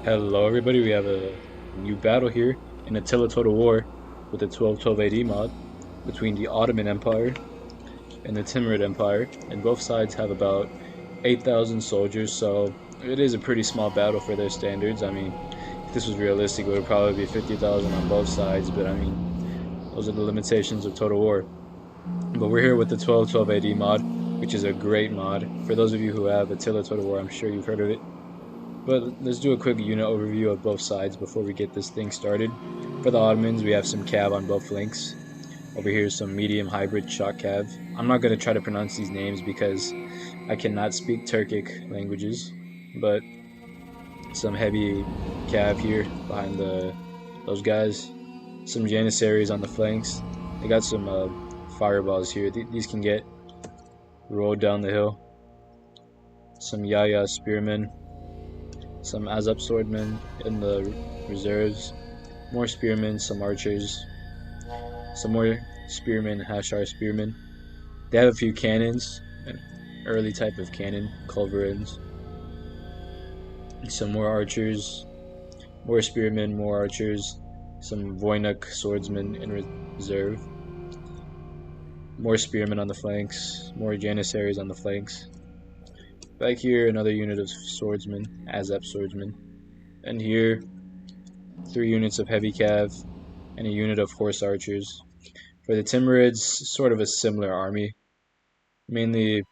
Hello everybody, we have a new battle here in Attila Total War with the 1212 AD mod between the Ottoman Empire and the Timurid Empire, and both sides have about 8,000 soldiers, so it is a pretty small battle for their standards. I mean, if this was realistic, it would probably be 50,000 on both sides, but I mean, those are the limitations of Total War. But we're here with the 1212 AD mod, which is a great mod. For those of you who have Attila Total War, I'm sure you've heard of it. But let's do a quick unit overview of both sides before we get this thing started. For the Ottomans, we have some cav on both flanks. Over here is some medium hybrid shock cav. I'm not going to try to pronounce these names because I cannot speak Turkic languages, but some heavy cav here behind those guys. Some Janissaries on the flanks. They got some fireballs here. These can get rolled down the hill. Some Yaya spearmen. Some Azap swordmen in the reserves, more spearmen, some archers, some more spearmen, Hashar spearmen. They have a few cannons, an early type of cannon, culverins. Some more archers, more spearmen, more archers, some Voynuk swordsmen in reserve, more spearmen on the flanks, more Janissaries on the flanks. Back here, another unit of swordsmen, Azap swordsmen. And here, 3 units of heavy cav, and a unit of horse archers. For the Timurids, sort of a similar army, mainly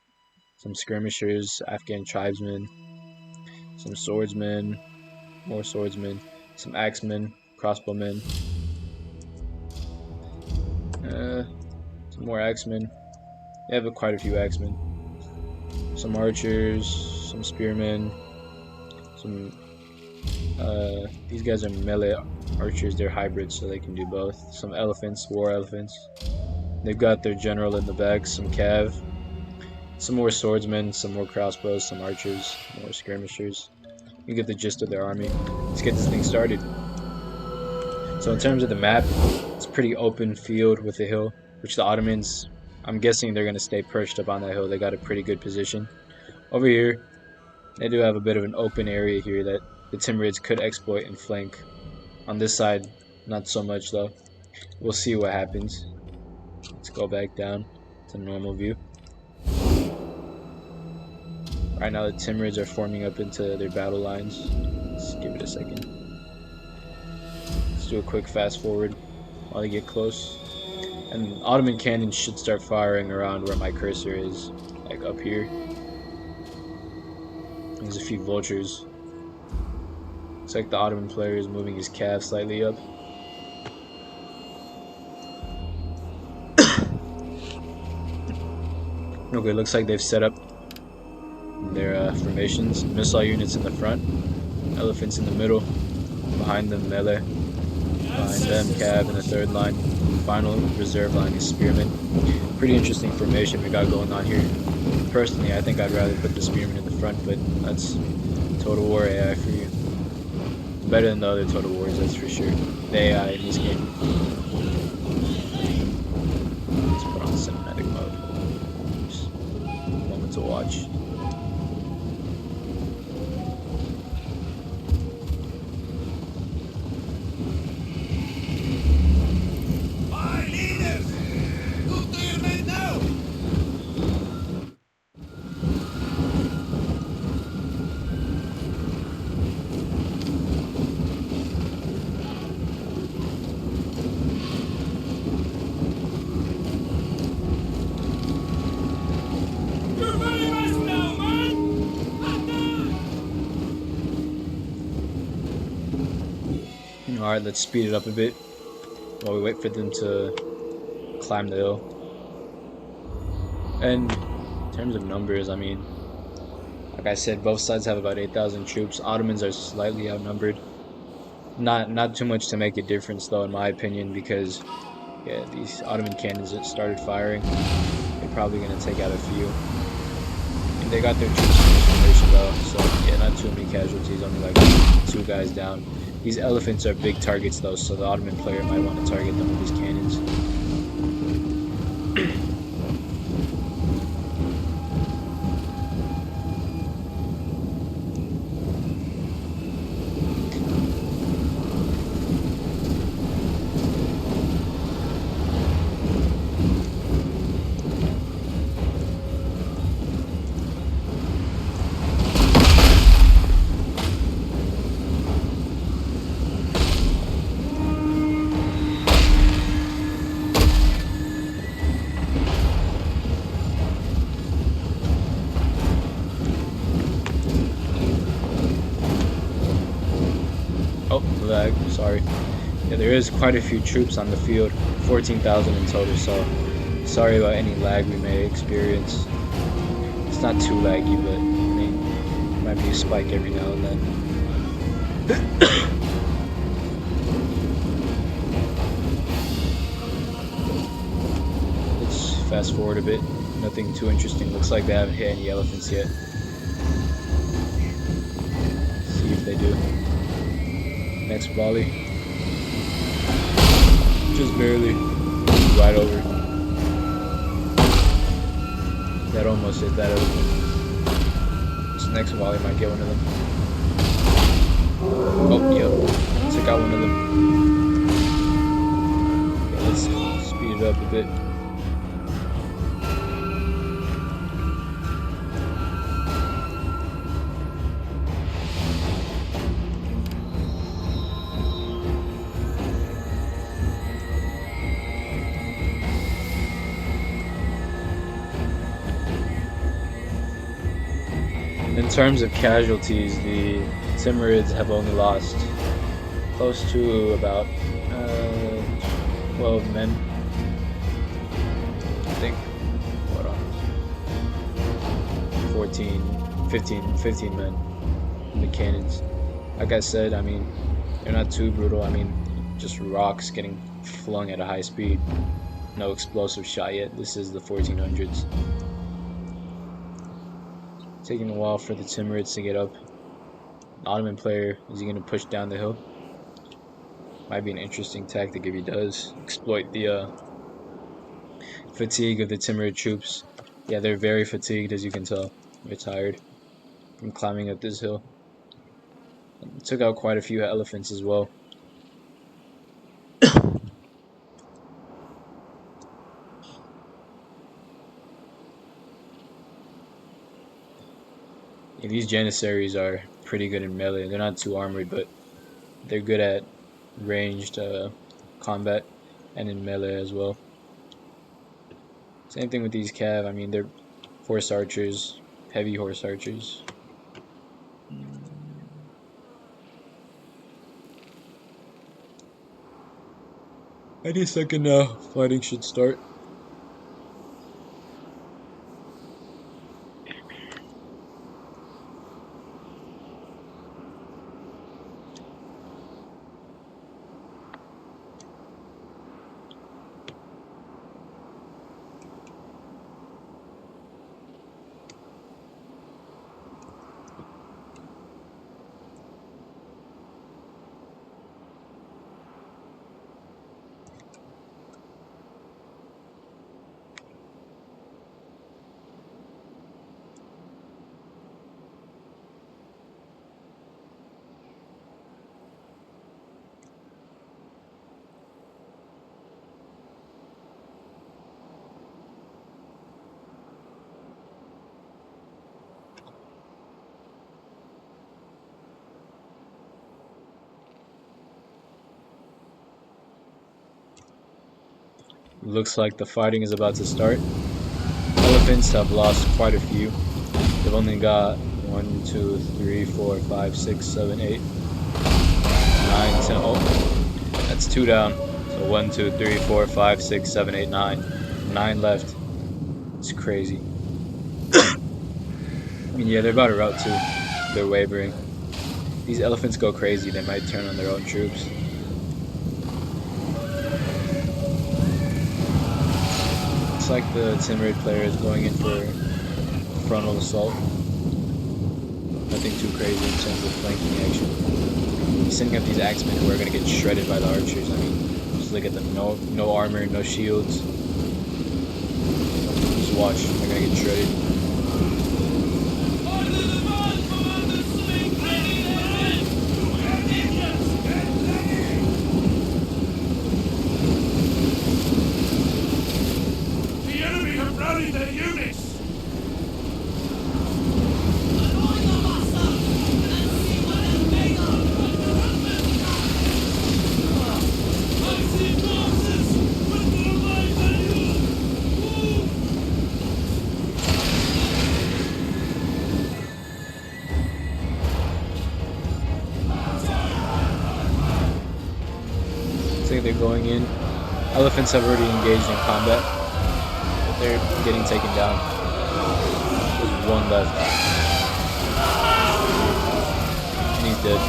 some skirmishers, Afghan tribesmen, some swordsmen, more swordsmen, some axemen, crossbowmen, some more axemen. They have quite a few axemen. Some archers, some spearmen, some. These guys are melee archers. They're hybrids, so they can do both. Some elephants, war elephants. They've got their general in the back, some cav, some more swordsmen, some more crossbows, some archers, more skirmishers. You get the gist of their army. Let's get this thing started. So in terms of the map, it's a pretty open field with the hill, which the Ottomans, I'm guessing they're going to stay perched up on that hill. They got a pretty good position. Over here, they do have a bit of an open area here that the Timurids could exploit and flank. On this side, not so much though. We'll see what happens. Let's go back down to normal view. Right now the Timurids are forming up into their battle lines. Let's give it a second. Let's do a quick fast forward while they get close. And Ottoman cannons should start firing around where my cursor is, like up here. There's a few vultures. Looks like the Ottoman player is moving his cav slightly up. Okay, looks like they've set up their formations. Missile units in the front, elephants in the middle, behind them melee, behind them cav in the third line. Final reserve line is spearmen. Pretty interesting formation we got going on here. Personally, I think I'd rather put the spearmen in the front, but that's Total War AI for you. Better than the other Total Wars, that's for sure. The AI in this game. Let's put on cinematic mode. Just a moment to watch. Alright, let's speed it up a bit while we wait for them to climb the hill. And in terms of numbers, I mean, like I said, both sides have about 8,000 troops. Ottomans are slightly outnumbered. Not too much to make a difference though, in my opinion, because yeah, these Ottoman cannons that started firing, they're probably going to take out a few. And they got their troops in formation though, so yeah, not too many casualties, only like 2 guys down. These elephants are big targets though, so the Ottoman player might want to target them with his cannons. Oh, lag, sorry. Yeah, there is quite a few troops on the field, 14,000 in total, so sorry about any lag we may experience. It's not too laggy, but I mean, might be a spike every now and then. Let's fast forward a bit. Nothing too interesting. Looks like they haven't hit any elephants yet. See if they do. Next volley. Just barely. Right over. That almost hit that elephant. This next volley might get one of them. Oh, yep. Took out one of them. Okay, let's speed it up a bit. In terms of casualties, the Timurids have only lost close to about 12 men. I think. Hold on. 15 men in the cannons. Like I said, I mean, they're not too brutal. I mean, just rocks getting flung at a high speed. No explosive shot yet. This is the 1400s. Taking a while for the Timurids to get up. An Ottoman player, is he going to push down the hill? Might be an interesting tactic if he does. Exploit the fatigue of the Timurid troops. Yeah, they're very fatigued, as you can tell. They're tired from climbing up this hill. And took out quite a few elephants as well. Yeah, these Janissaries are pretty good in melee. They're not too armored, but they're good at ranged combat and in melee as well. Same thing with these cav. I mean, they're horse archers, heavy horse archers. Any second now, fighting should start. Looks like the fighting is about to start. Elephants have lost quite a few. They've only got 1, 2, 3, 4, 5, 6, 7, 8, 9, 10. Oh, that's 2 down. So 1, 2, 3, 4, 5, 6, 7, 8, 9. 9 left. It's crazy. I mean, yeah, they're about to rout too. They're wavering. These elephants go crazy. They might turn on their own troops. Looks like the Timurid player is going in for frontal assault. Nothing too crazy in terms of flanking action. He's sending up these axemen who are going to get shredded by the archers. I mean, just look at them. No armor, no shields. Just watch. They're going to get shredded. like they're going in. Elephants have already engaged in combat, but they're getting taken down. There's one left, and he's dead.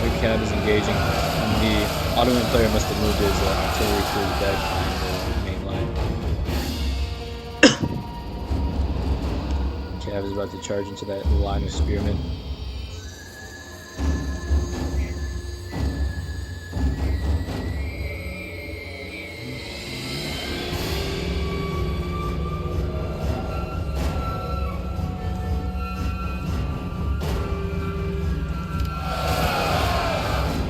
The cav is engaging, and the Ottoman player must have moved his artillery crews back behind the main line. Cav is about to charge into that line of spearmen.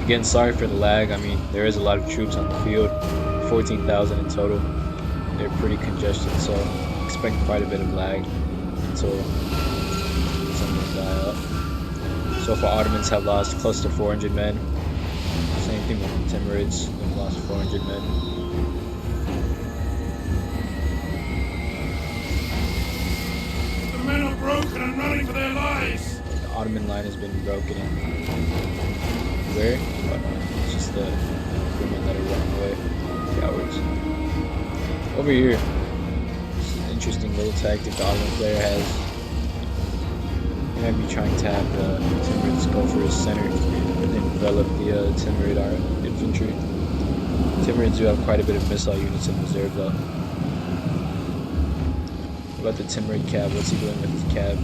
Again, sorry for the lag. I mean, there is a lot of troops on the field, 14,000 in total. They're pretty congested, so expect quite a bit of lag until some of them die up. So far, Ottomans have lost close to 400 men. Same thing with the Timurids. They've lost 400 men. The men are broken and running for their lives. The Ottoman line has been broken in. Where? Oh no, it's just the women that are running away. Cowards. Over here, it's an interesting little tactic the Ottoman player has. He might be trying to have the Timurids go for his center and envelop the Timurid infantry. Timurids do have quite a bit of missile units in reserve though. What about the Timurid cav? What's he doing with his cav?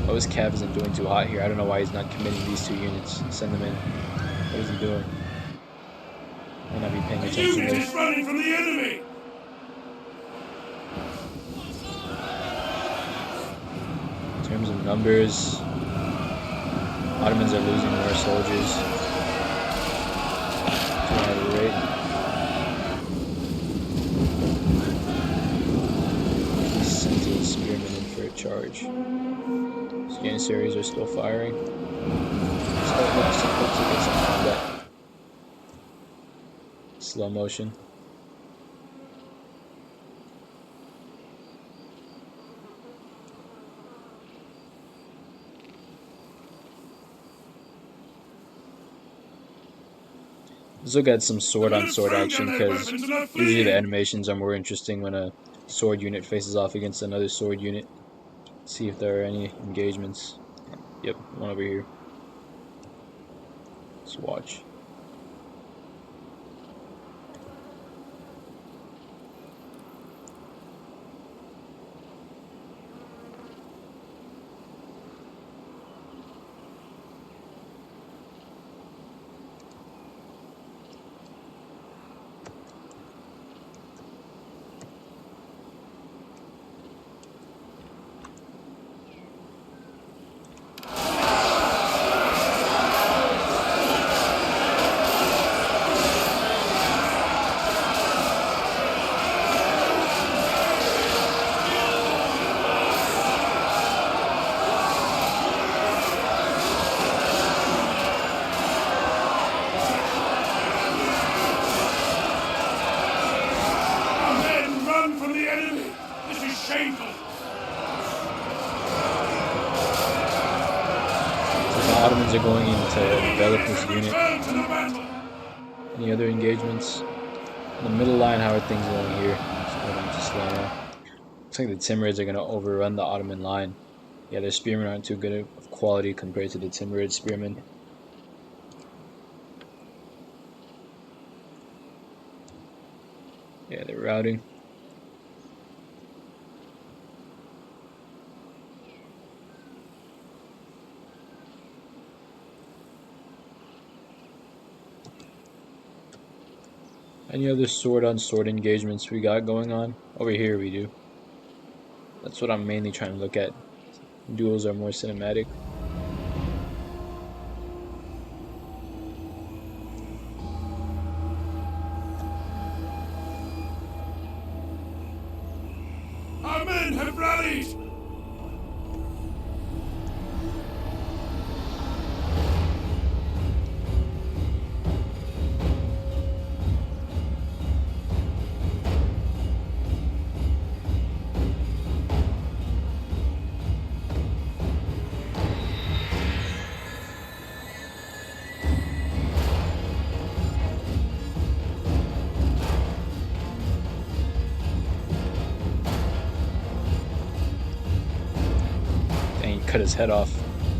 Oh, his cav isn't doing too hot here. I don't know why he's not committing these two units. Send them in. What is he doing? Might not be paying attention. The unit is running from the enemy! In terms of numbers, Ottomans are losing more soldiers. Too high of a rate. He sent his spearmen in for a charge. His Janissaries are still firing. Slow motion. Let's look at some sword-on-sword action, because usually the animations are more interesting when a sword unit faces off against another sword unit. See if there are any engagements. Yep, one over here. Let's watch. Ottomans are going in to envelop this unit. Any other engagements? In the middle line, how are things going here? It's going on to slow now. Looks like the Timurids are going to overrun the Ottoman line. Yeah, their spearmen aren't too good of quality compared to the Timurid spearmen. Yeah, they're routing. Any other sword-on-sword engagements we got going on? Over here we do. That's what I'm mainly trying to look at. Duels are more cinematic. Our men have rallied! cut his head off.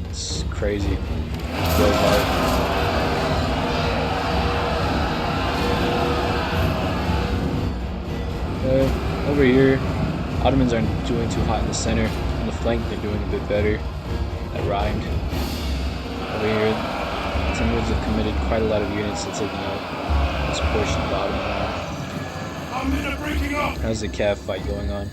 It's crazy. Goes hard. Over here, Ottomans aren't doing too hot in the center. On the flank, they're doing a bit better. That rhymed. Over here, Timurids have committed quite a lot of units to taking out this portion of the Ottoman line. Our men are breaking up! How's the Cav fight going on?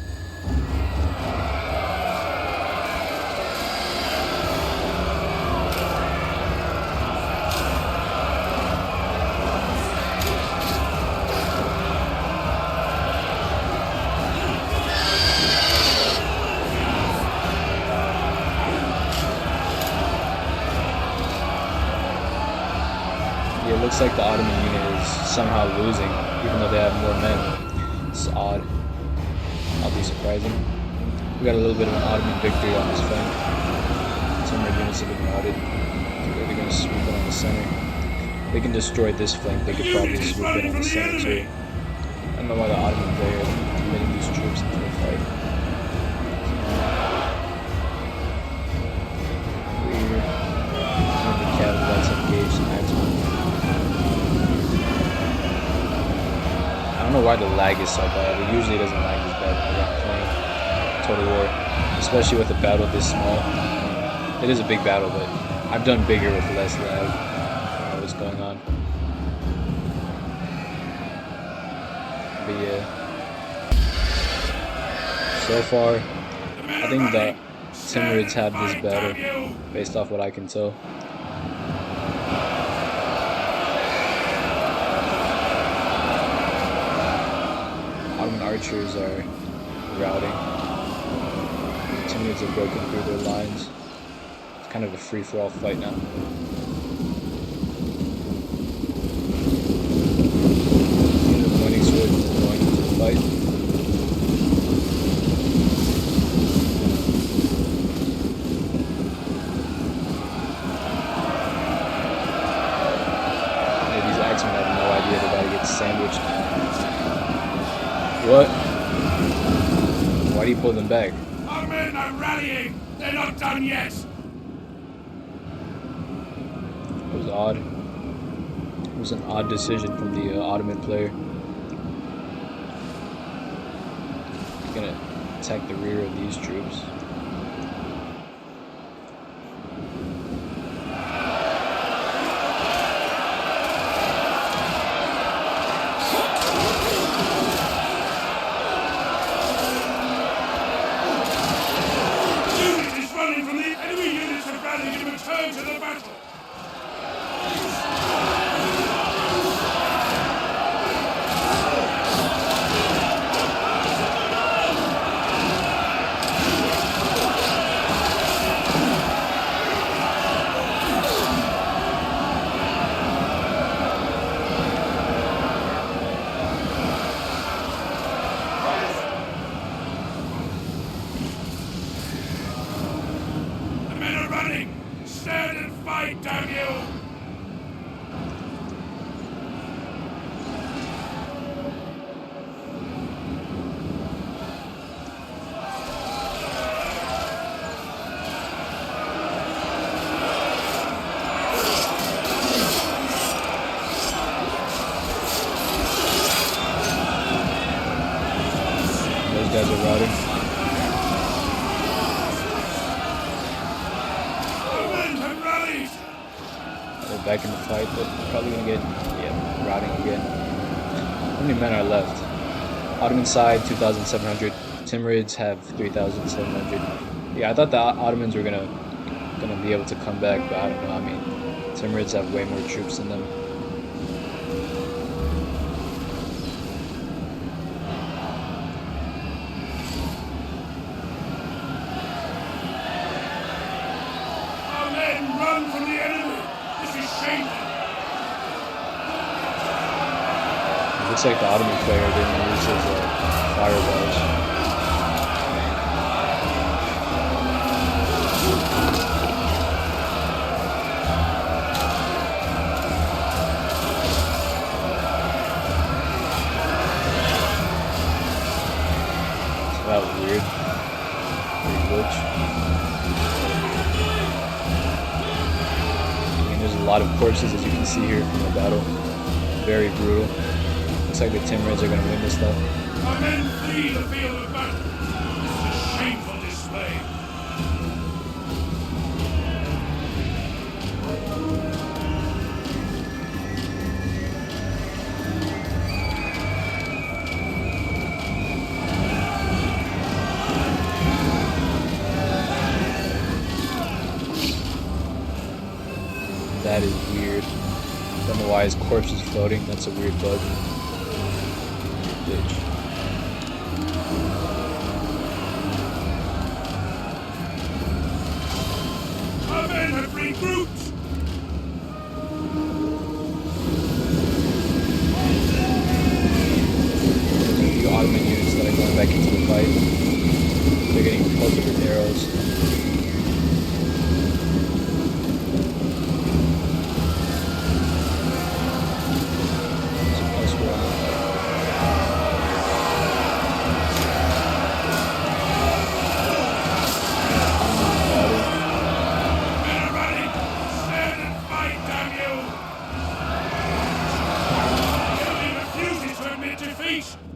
It looks like the Ottoman unit is somehow losing, even though they have more men. It's odd. Oddly surprising. We got a little bit of an Ottoman victory on this flank. Some red units have been routed. They're going to swoop in on the center. They can destroy this flank. They could probably swoop in on the center too. I don't know why the Ottomans are committing these troops into the fight. Weird. The cavalry engaged in Axemen. I don't know why the lag is so bad. It usually doesn't lag as bad when I'm playing Total War, especially with a battle this small. It is a big battle, but I've done bigger with less lag. I don't know what's going on. But yeah, so far, I think the Timurids have this battle, based off what I can tell. Archers are routing. The Timurids have broken through their lines. It's kind of a free-for-all fight now. The pointing sword going into the fight. Yeah, these axemen have no idea they're about to get sandwiched. What? Why do you pull them back? Our men are rallying! They're not done yet! It was odd. It was an odd decision from the Ottoman player. He's gonna attack the rear of these troops. Return to the battle! The men are running! Stand and fight, damn you! Those guys are routing. Back in the fight, but probably gonna get routing again. How many men are left? Ottoman side 2,700. Timurids have 3,700. Yeah, I thought the Ottomans were gonna be able to come back, but I don't know. I mean, Timurids have way more troops than them. Our men run from the enemy! It looks like the Ottoman player didn't use his fireballs. That was weird. Pretty glitch. lot of corpses, as you can see here from the battle. Very brutal. Looks like the Timurids are going to win this though. Our men flee the field of battle. This is a shameful display. That is weird. Don't know why his corpse is floating. That's a weird bug. Bitch. Our men have regrouped. The Ottoman units that are going back into the fight. They're getting pelted with arrows.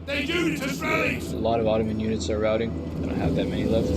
They unit has rallied! A lot of Ottoman units are routing. I don't have that many left.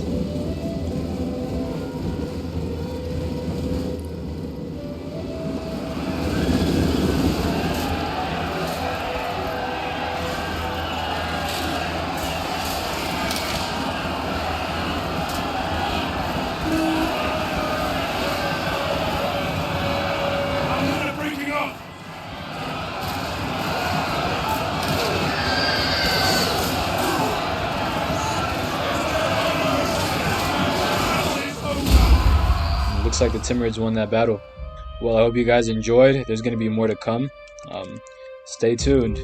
Looks like the Timurids won that battle. Well, I hope you guys enjoyed. There's going to be more to come. Stay tuned.